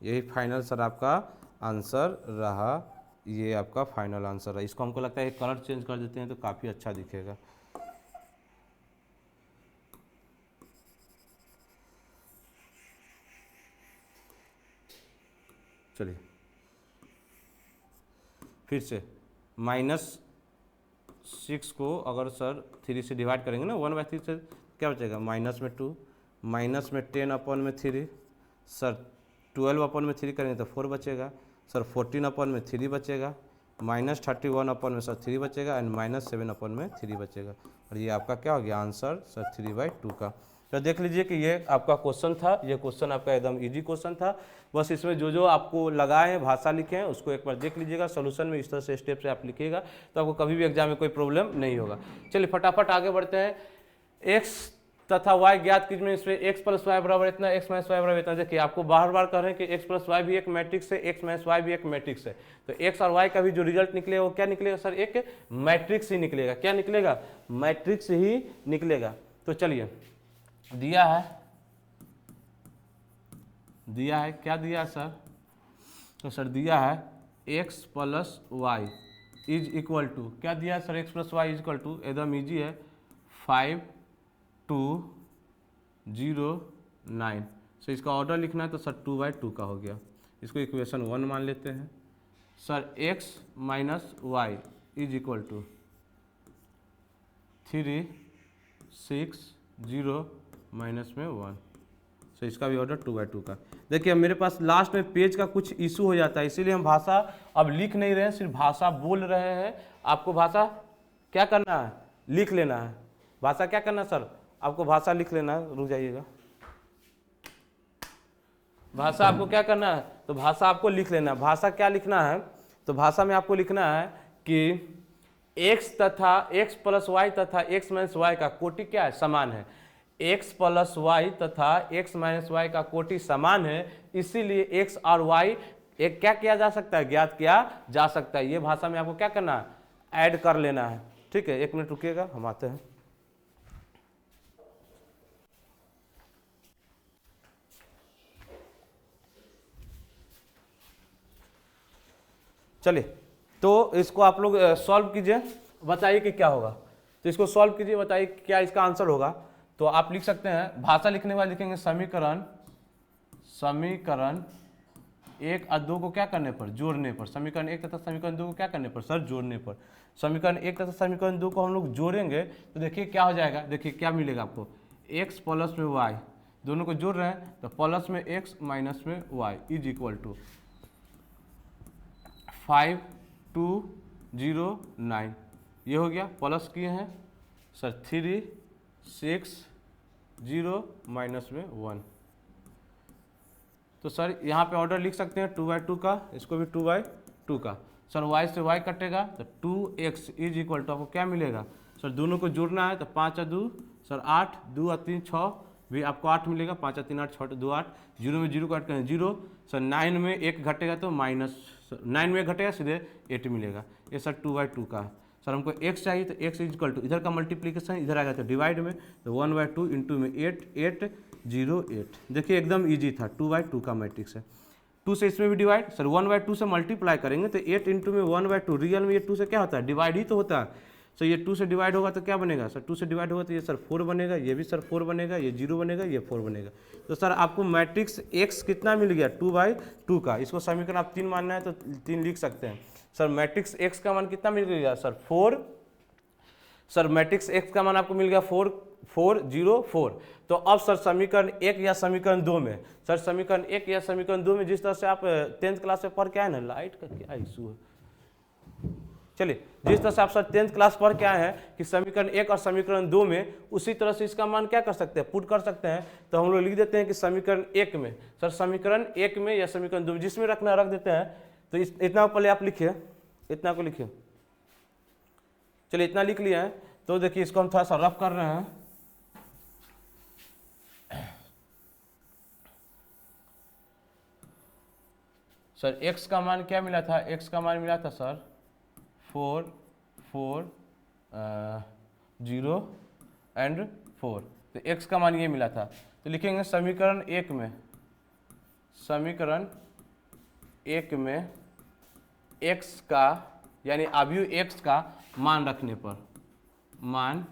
यही फाइनल सर आपका आंसर रहा, ये आपका फाइनल आंसर रहा। इसको हमको लगता है कलर चेंज कर देते हैं तो काफ़ी अच्छा दिखेगा। चलिए फिर से -6 को अगर सर 3 से डिवाइड करेंगे ना, 1/3 से क्या बचेगा, -2, -10/3 सर 12/3 करेंगे तो 4 बचेगा। सर 14/3 बचेगा, -31 सर 3 बचेगा, एंड -7/3 बचेगा। और ये आपका क्या हो गया आंसर सर, 3/2 का। तो देख लीजिए कि ये आपका क्वेश्चन था, ये क्वेश्चन आपका एकदम इजी क्वेश्चन था। बस इसमें जो जो आपको लगाए हैं, भाषा लिखे हैं, उसको एक बार देख लीजिएगा। सोल्यूशन में इस तरह से स्टेप से आप लिखिएगा तो आपको कभी भी एग्जाम में कोई प्रॉब्लम नहीं होगा। चलिए फटाफट आगे बढ़ते हैं। एक्स तथा y ज्ञात कीजिए, इसमें x + y बराबर इतना, x - y बराबर इतना। देखिए आपको बार बार कह रहे हैं कि x + y भी एक मैट्रिक्स है, x - y भी एक मैट्रिक्स है, तो x और y का भी जो रिजल्ट निकलेगा वो क्या निकलेगा सर, एक मैट्रिक्स ही निकलेगा। क्या निकलेगा, मैट्रिक्स ही निकलेगा। तो चलिए दिया है क्या दिया है सर, तो सर दिया है x + y is equal to, क्या दिया है sir, x + y is equal to, एकदम ईजी है, 5,2,0,9। सो इसका ऑर्डर लिखना है तो सर 2/2 का हो गया। इसको इक्वेशन 1 मान लेते हैं। Sir x - y is equal to 3, 6, 0 -1। So इसका भी ऑर्डर 2/2 का। देखिए मेरे पास लास्ट में पेज का कुछ इशू हो जाता है, इसीलिए हम भाषा अब लिख नहीं रहे हैं, सिर्फ भाषा बोल रहे हैं। आपको भाषा क्या करना है, लिख लेना है। भाषा क्या करना है सर, आपको भाषा लिख लेना है। रुक जाइएगा, भाषा आपको क्या करना है, तो भाषा आपको लिख लेना है। भाषा क्या लिखना है, तो भाषा में आपको लिखना है कि x + y तथा x - y का कोटि क्या है, समान है। x + y तथा x - y का कोटि समान है, इसीलिए x और y एक क्या किया जा सकता है, ज्ञात किया जा सकता है। ये भाषा में आपको क्या करना है, ऐड कर लेना है। ठीक है, 1 मिनट रुकिएगा, हम आते हैं। चलिए तो इसको आप लोग सॉल्व कीजिए, बताइए कि क्या होगा। तो इसको सॉल्व कीजिए, बताइए क्या इसका आंसर होगा। तो आप लिख सकते हैं, भाषा लिखने वाले लिखेंगे समीकरण 1 और 2 को क्या करने पर, जोड़ने पर। समीकरण 1 तथा समीकरण 2 को क्या करने पर सर, जोड़ने पर। समीकरण 1 तथा समीकरण 2 को हम लोग जोड़ेंगे तो देखिए क्या हो जाएगा, देखिए क्या मिलेगा आपको, x + में y, दोनों को जोड़ रहे हैं तो प्लस में x माइनस में y इज इक्वल टू 5,2,0,9। ये हो गया, प्लस किए हैं सर 3, 6, 0 -1। तो सर यहाँ पे ऑर्डर लिख सकते हैं 2/2 का, इसको भी 2/2 का। सर y से y कटेगा तो 2x इज इक्वल टू आपको क्या मिलेगा सर, दोनों को जोड़ना है तो 5 और 2 सर 8, 2 और 3 6, भी आपको 8 मिलेगा, 5 3 8 6 2 8, 0 में 0 काट करें 0, सर 9 में 1 घटेगा तो माइनस 9 में 1 घटेगा सीधे 8 मिलेगा। ये सर 2/2 का है। सर हमको x चाहिए तो x इक्वल टू इधर का मल्टीप्लीकेशन इधर आएगा तो डिवाइड में, तो 1/2 इंटू में 8 8 0 8। देखिए एकदम ईजी था, 2/2 का मैट्रिक्स है। 2 से इसमें भी डिवाइड, सर 1/2 से मल्टीप्लाई करेंगे तो 8 इंटू में 1/2, रियल में ये 2 से क्या होता है डिवाइड ही तो होता है। सर ये 2 से डिवाइड होगा तो क्या बनेगा, सर 2 से डिवाइड होगा तो ये सर 4 बनेगा, ये भी सर 4 बनेगा, ये 0 बनेगा, ये 4 बनेगा। तो सर आपको मैट्रिक्स x कितना मिल गया 2/2 का। इसको समीकरण आप 3 मानना है तो 3 लिख सकते हैं। सर मैट्रिक्स x का मान कितना मिल गया सर 4, सर मैट्रिक्स x का मान आपको मिल गया 4 4 0 4। तो अब सर समीकरण 1 या समीकरण 2 में, सर समीकरण 1 या समीकरण 2 में जिस तरह से आप 10th क्लास में पढ़ के आए ना, लाइट का क्या इशू है, चलिए जिस तरह से आप सर 10th क्लास पढ़ के आए हैं कि समीकरण 1 और समीकरण 2 में, उसी तरह से इसका मान क्या कर सकते हैं, पुट कर सकते हैं। तो हम लोग लिख देते हैं कि समीकरण 1 में, सर समीकरण 1 में या समीकरण 2 में जिसमें रखना रख देते हैं। तो इतना पहले आप लिखिए, इतना को लिखिए, चलिए इतना लिख लिया है। तो देखिए इसको हम थोड़ा सा रफ कर रहे हैं। सर x का मान क्या मिला था, x का मान मिला था सर 4 4 0 एंड 4। तो x का मान ये मिला था। तो लिखेंगे समीकरण 1 में, समीकरण 1 में x का यानी अवयव x का मान रखने पर, मान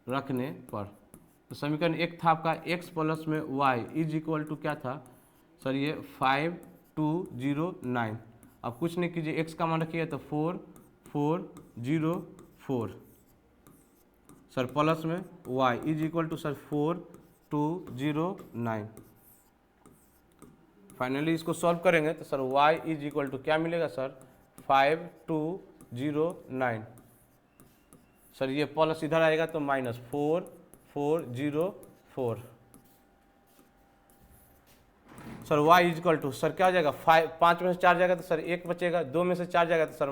रखने पर, तो समीकरण 1 था आपका x प्लस में y इज इक्वल टू क्या था सर, ये 5 2 0 9। अब कुछ नहीं कीजिए, x का मान रखिए तो 4 4 0 4, सर प्लस में y is equal to sir 4 2 0 9। Finally इसको सॉल्व करेंगे तो sir y is equal to क्या मिलेगा सर 5 2 0 9। सर ये प्लस इधर आएगा तो minus 4 4 0 4। Sir y is equal to sir क्या हो जाएगा 5 में से 4 जाएगा तो सर 1 बचेगा, 2 में से 4 जाएगा तो सर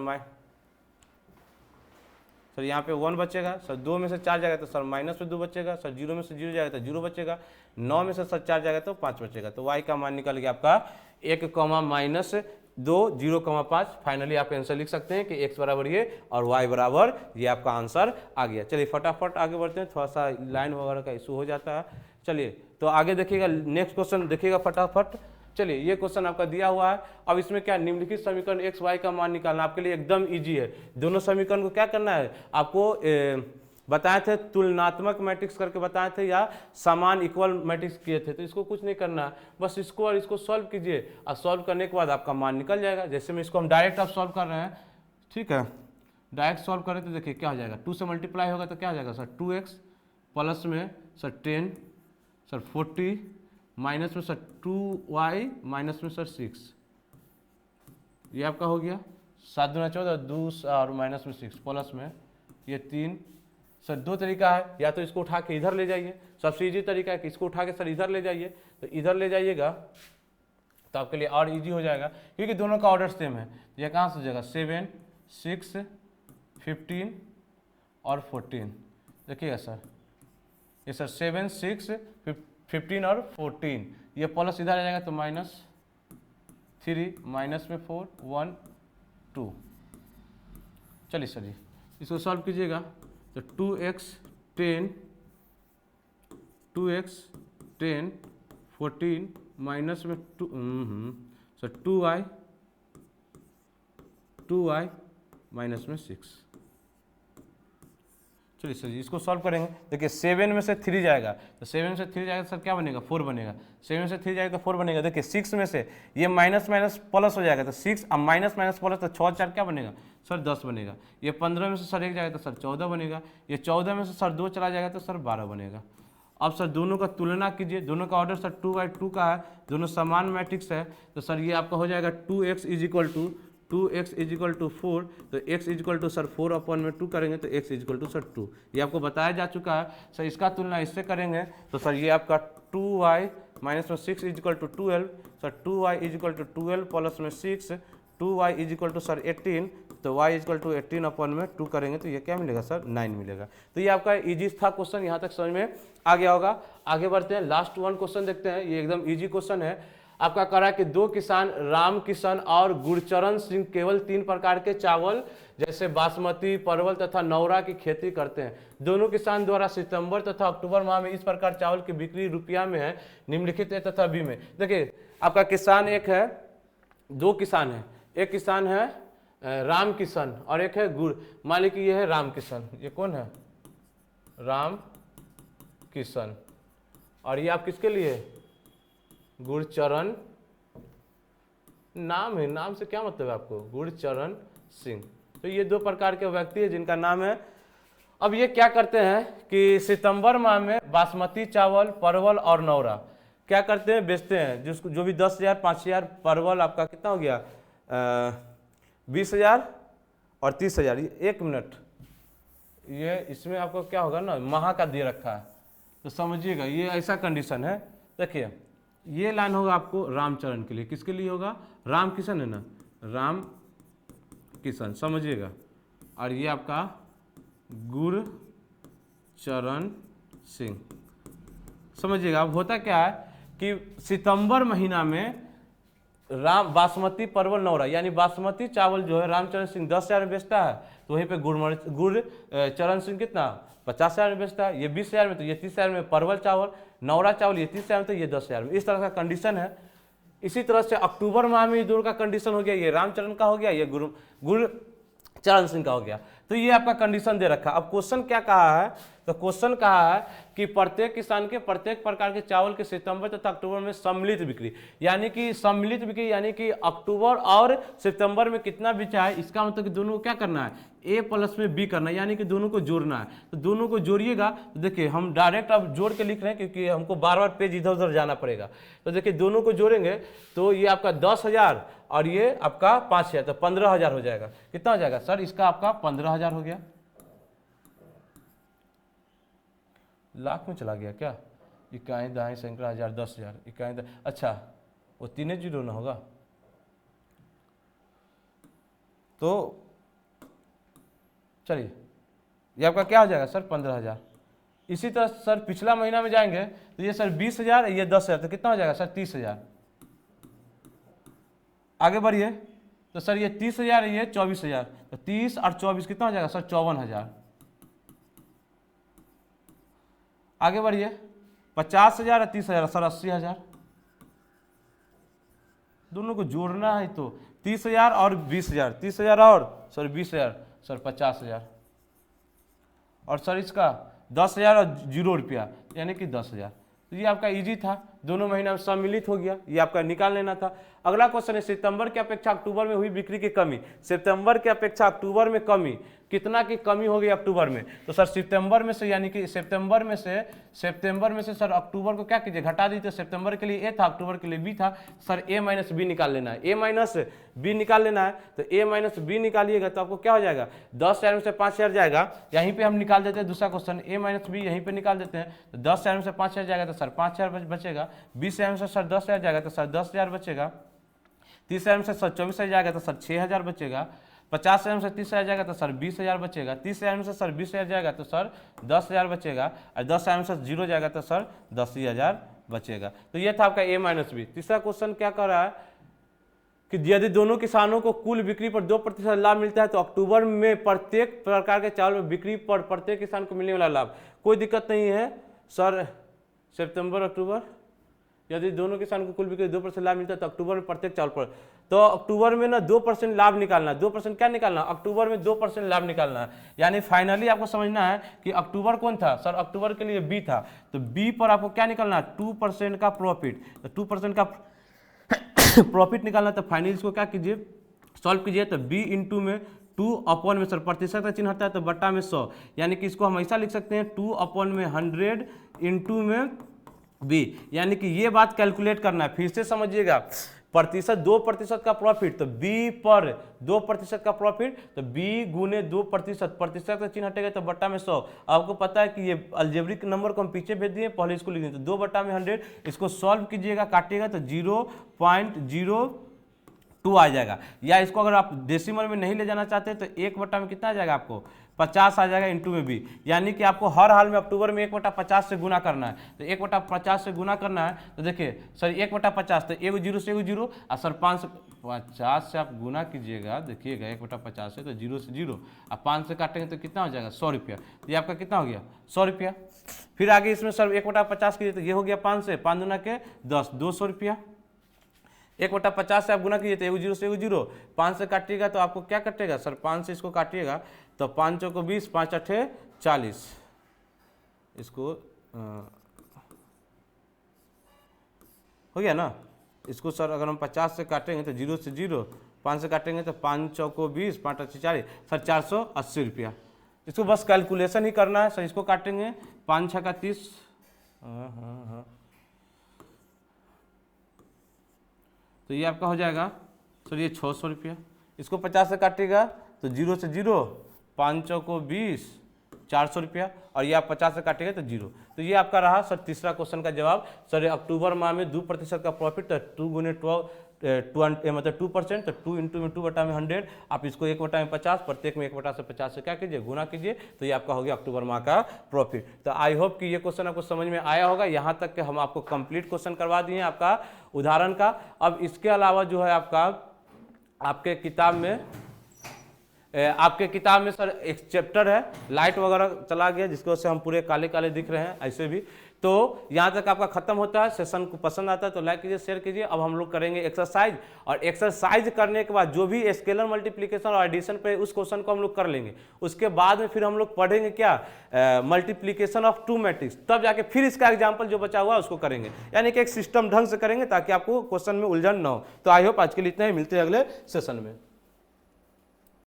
सर यहाँ पे 1 बचेगा, सर 2 में से 4 जाएगा तो सर माइनस में 2 बचेगा, सर 0 में से 0 जाएगा तो 0 बचेगा, 9 में से सर 4 जाएगा तो 5 बचेगा। तो y का मान निकल गया आपका 1, -2 0, 5। फाइनली आप आंसर लिख सकते हैं कि x बराबर ये और y बराबर ये आपका आंसर आ गया। चलिए फटाफट आगे बढ़ते हैं, थोड़ा सा लाइन वगैरह का इशू हो जाता है। चलिए तो आगे देखिएगा, नेक्स्ट क्वेश्चन देखिएगा फटाफट। चलिए ये क्वेश्चन आपका दिया हुआ है। अब इसमें क्या निम्नलिखित समीकरण x y का मान निकालना आपके लिए एकदम इजी है। दोनों समीकरण को क्या करना है आपको बताए थे, तुलनात्मक मैट्रिक्स करके बताए थे या समान इक्वल मैट्रिक्स किए थे। तो इसको कुछ नहीं करना है, बस इसको और इसको सॉल्व कीजिए और सॉल्व करने के बाद आपका मान निकल जाएगा। जैसे में इसको हम डायरेक्ट आप सॉल्व कर रहे हैं, ठीक है, डायरेक्ट सॉल्व करें तो देखिए क्या हो जाएगा, 2 से मल्टीप्लाई होगा तो क्या हो जाएगा सर 2x प्लस में सर 10 सर 40 माइनस में सर 2y माइनस में सर 6। ये आपका हो गया 7 दूना 14 2 और माइनस में 6 प्लस में ये 3। सर दो तरीका है, या तो इसको उठा के इधर ले जाइए, सबसे इजी तरीका है कि इसको उठा के सर इधर ले जाइए। तो इधर ले जाइएगा तो आपके लिए और इजी हो जाएगा क्योंकि दोनों का ऑर्डर सेम है। ये कहाँ से हो जाएगा 7 6 15 और 14। देखिएगा सर ये सर 7 6 15 और 14, ये प्लस इधर आ जाएगा तो -3 माइनस में 4 1 2। चलिए सर जी इसको सॉल्व कीजिएगा तो 2x 10 14 माइनस में 2 सर 2y माइनस में 6। चलिए सर जी इसको सॉल्व करेंगे। देखिए 7 में से 3 जाएगा तो 7 में से 3 जाएगा तो सर क्या बनेगा 4 बनेगा, 7 में से 3 जाएगा तो 4 बनेगा। देखिए 6 में से ये माइनस माइनस प्लस हो जाएगा तो 6 अब माइनस माइनस प्लस तो 6 4 क्या बनेगा सर 10 बनेगा। ये 15 में से सर 1 जाएगा तो सर 14 बनेगा, ये 14 में से सर 2 चला जाएगा तो सर 12 बनेगा। अब सर दोनों का तुलना कीजिए, दोनों का ऑर्डर सर 2/2 का है, दोनों समान मैट्रिक्स है। तो सर ये आपका हो जाएगा 2x इज इक्वल टू 4। तो x is equal to sir 4/2 करेंगे तो x is equal to sir 2। ये आपको बताया जा चुका है। सर इसका तुलना इससे करेंगे तो सर ये आपका 2y माइनस में 6 is equal to 12। Sir 2y is equal to 12 plus में 6, 2y is equal to sir 18 तो y इक्वल टू 18 अपॉन में 2 करेंगे तो ये क्या मिलेगा सर 9 मिलेगा। तो ये आपका इजी था क्वेश्चन, यहाँ तक समझ में आ गया होगा। आगे बढ़ते हैं, लास्ट वन क्वेश्चन देखते हैं। ये एकदम इजी क्वेश्चन है। आपका कह रहा है कि दो किसान राम किशन और गुरचरण सिंह केवल 3 प्रकार के चावल जैसे बासमती, परवल तथा नौरा की खेती करते हैं। दोनों किसान द्वारा सितंबर तथा अक्टूबर माह में इस प्रकार चावल की बिक्री रुपया में है, निम्नलिखित ए तथा बी में। देखिए आपका किसान एक है, दो किसान है, एक किसान है राम किशन और एक है गुड़। मान लीजिए कि ये है राम किशन, ये कौन है राम किशन, और ये आप किसके लिए गुरचरण, नाम है, नाम से क्या मतलब है आपको, गुरचरण सिंह। तो ये 2 प्रकार के व्यक्ति है जिनका नाम है। अब ये क्या करते हैं कि सितंबर माह में बासमती चावल, परवल और नौरा क्या करते हैं, बेचते हैं। जिसको जो भी 10,000, 5,000 परवल आपका कितना हो गया 20,000 और 30,000। एक मिनट, ये इसमें आपको क्या होगा ना, माह का दे रखा है तो समझिएगा ये ऐसा कंडीशन है। देखिए ये लाइन होगा आपको रामचरण के लिए, किसके लिए होगा, राम किशन है ना, राम किशन समझिएगा, और ये आपका गुरचरण सिंह समझिएगा। अब होता क्या है कि सितंबर महीना में राम बासमती, परवल, नौरा यानी बासमती चावल जो है रामचरण सिंह 10,000 में बेचता है, तो वहीं पे गुरचरण सिंह कितना 50,000 में बेचता है। ये 20,000 में, तो ये 30,000 में परवल चावल, नौरा चावल ये 30,000 में, तो ये 10,000 में। इस तरह का कंडीशन है। इसी तरह से अक्टूबर माह में दोनों का कंडीशन हो गया, ये रामचरण का हो गया, ये गुरचरण सिंह का हो गया। तो ये आपका कंडीशन दे रखा। अब क्वेश्चन क्या कहा है, तो क्वेश्चन कहा है कि प्रत्येक किसान के प्रत्येक प्रकार के चावल के सितंबर तथा अक्टूबर में सम्मिलित बिक्री, यानी कि सम्मिलित बिक्री यानी कि अक्टूबर और सितंबर में कितना बिचा है, इसका मतलब कि दोनों को क्या करना है, ए प्लस में बी करना है, यानी कि दोनों को जोड़ना है। तो दोनों को जोड़िएगा तो देखिए हम डायरेक्ट अब जोड़ के लिख रहे हैं क्योंकि हमको बार बार पेज इधर उधर जाना पड़ेगा। तो देखिए दोनों को जोड़ेंगे तो ये आपका 10,000 और ये आपका 5,000, तो 15,000 हो जाएगा। कितना हो जाएगा सर, इसका आपका 15,000 हो गया। लाख में चला गया क्या, इकाई दाएं सैकड़ा हजार 10,000 इकाई, अच्छा वो 3 जीरो ना होगा, तो चलिए ये आपका क्या हो जाएगा सर 15,000। इसी तरह सर पिछला महीना में जाएंगे तो ये सर 20,000, ये 10,000, तो कितना हो जाएगा सर 30,000। आगे बढ़िए तो सर ये 30,000, ये 24,000, तो 30 और 24 कितना हो जाएगा सर 54,000। आगे बढ़िए 50,000 और 30,000 सर 80,000। दोनों को जोड़ना है तो 30,000 और 20,000, 30,000 और सर 20,000 सर 50,000, और सर इसका 10,000 और 0 रुपया यानी कि 10,000। तो ये आपका इजी था, दोनों महीना में सम्मिलित हो गया, ये आपका निकाल लेना था। अगला क्वेश्चन है सितंबर की अपेक्षा अक्टूबर में हुई बिक्री की कमी। सितंबर की अपेक्षा अक्टूबर में कमी, कितना की कमी हो गई अक्टूबर में, तो सर सितंबर में से यानी कि सितंबर में से सर अक्टूबर को क्या कीजिए घटा दीजिए। सितंबर के लिए ए था, अक्टूबर के लिए बी था, सर ए माइनस बी निकाल लेना है, ए माइनस बी निकाल लेना है। तो ए माइनस बी निकालिएगा तो आपको क्या हो जाएगा 10,000 में से 5,000 जाएगा, यहीं पे हम निकाल देते हैं दूसरा क्वेश्चन, ए माइनस बी यहीं पे निकाल देते हैं। तो 10,000 में से 5,000 जाएगा तो सर 5,000 बचेगा, 20,000 में से सर 10,000 जाएगा तो सर 10,000 बचेगा, 30,000 में से सर 24,000 जाएगा तो सर 6,000 बचेगा, 50,000 में से 30,000 जाएगा तो सर 20,000 बचेगा, 30,000 में से सर 20,000 जाएगा तो सर 10,000 बचेगा, और 10,000 में से 0 जाएगा तो सर 10,000 बचेगा। तो ये था आपका ए माइनस बी। तीसरा क्वेश्चन क्या कर रहा है कि यदि दोनों किसानों को कुल बिक्री पर 2% लाभ मिलता है तो अक्टूबर में प्रत्येक प्रकार के चावल में बिक्री पर प्रत्येक किसान को मिलने वाला लाभ, कोई दिक्कत नहीं है सर। सितंबर अक्टूबर यदि दोनों किसान को कुल बिक्री 2% लाभ मिलता है तो अक्टूबर में प्रत्येक चावल पर, तो अक्टूबर में ना 2% लाभ निकालना, 2% क्या निकालना, अक्टूबर में 2% लाभ निकालना है। यानी फाइनली आपको समझना है कि अक्टूबर कौन था सर, अक्टूबर के लिए बी था, तो बी पर आपको क्या निकालना है 2% का प्रॉफिट, तो 2% का प्रॉफिट निकालना। तो फाइनली इसको क्या कीजिए सॉल्व कीजिए, तो बी इंटू में 2 अपॉन में सर प्रतिशत का चिन्ह हटता है तो बट्टा में 100, यानी कि इसको हम ऐसा लिख सकते हैं 2 अपॉन में 100 इंटू में बी, यानी कि ये बात कैलकुलेट करना है। फिर से समझिएगा, प्रतिशत 2% का प्रॉफिट, तो बी पर 2% का प्रॉफिट, तो बी गुने 2%, प्रतिशत का चिन्ह हटेगा तो बट्टा में 100। आपको पता है कि ये अलजेब्रिक नंबर को हम पीछे भेज दिए, पहले इसको लिख दिए, तो 2 बट्टा में 100, इसको सॉल्व कीजिएगा, काटिएगा तो 0.0 2 आ जाएगा। या इसको अगर आप डेसिमल में नहीं ले जाना चाहते तो 1/, में कितना आ जाएगा आपको 50 आ जाएगा इंटू में भी, यानी कि आपको हर हाल में अक्टूबर में 1/50 से गुना करना है। तो 1/50 से गुना करना है तो देखिए सर 1/50 तो एगो जीरो से एगो जीरो, और सर 550 से आप गुना कीजिएगा, देखिएगा 1/50 से तो 0 से 0, अब 5 से काटेंगे तो कितना हो जाएगा 100 रुपया। तो ये आपका कितना हो गया 100 रुपया। फिर आगे इसमें सर 1/50 कीजिए तो ये हो गया 5 से 5 दूना के 10, 200 रुपया। 1/50 से आप गुना कीजिए तो एगो जीरो से एगो जीरो, 5 से काटिएगा तो आपको क्या कटेगा सर 5 से इसको काटिएगा तो 5 चौको 20, 5 अठे 40, इसको हो गया ना। इसको सर अगर हम 50 से काटेंगे तो 0 से 0, 5 से काटेंगे तो 5 चौको 20, 5 अठे 40, सर 480 रुपया। इसको बस कैलकुलेशन ही करना है सर, इसको काटेंगे 5 6 का 30, हाँ, तो ये आपका हो जाएगा सर ये 600 रुपया। इसको 50 से काटिएगा तो 0 से 0, 5 चौको 20, 400 रुपया, और ये आप 50 से काटेंगे तो 0। तो ये आपका रहा सर तीसरा क्वेश्चन का जवाब। सर अक्टूबर माह में 2% का प्रॉफिट, तो 2 गुने 12 मतलब 2%, तो 2 इंटू में 2/में 100, आप इसको 1/50, प्रत्येक में 1/50 से 50 से क्या कीजिए गुना कीजिए, तो ये आपका हो गया अक्टूबर माह का प्रॉफिट। तो आई होप कि ये क्वेश्चन आपको समझ में आया होगा। यहाँ तक कि हम आपको कंप्लीट क्वेश्चन करवा दिए आपका उदाहरण का। अब इसके अलावा जो है आपका आपके किताब में सर एक चैप्टर है, लाइट वगैरह चला गया जिसकी वजह से हम पूरे काले काले दिख रहे हैं ऐसे भी। तो यहाँ तक आपका खत्म होता है। सेशन को पसंद आता है तो लाइक कीजिए, शेयर कीजिए। अब हम लोग करेंगे एक्सरसाइज, और एक्सरसाइज करने के बाद जो भी स्केलर मल्टीप्लिकेशन और एडिशन पे उस क्वेश्चन को हम लोग कर लेंगे। उसके बाद में फिर हम लोग पढ़ेंगे क्या मल्टीप्लिकेशन ऑफ 2 मैट्रिक्स, तब जाके फिर इसका एग्जाम्पल जो बचा हुआ है उसको करेंगे, यानी कि एक सिस्टम ढंग से करेंगे ताकि आपको क्वेश्चन में उलझन ना हो। तो आई होप आज के लिए इतना ही, मिलते हैं अगले सेशन में।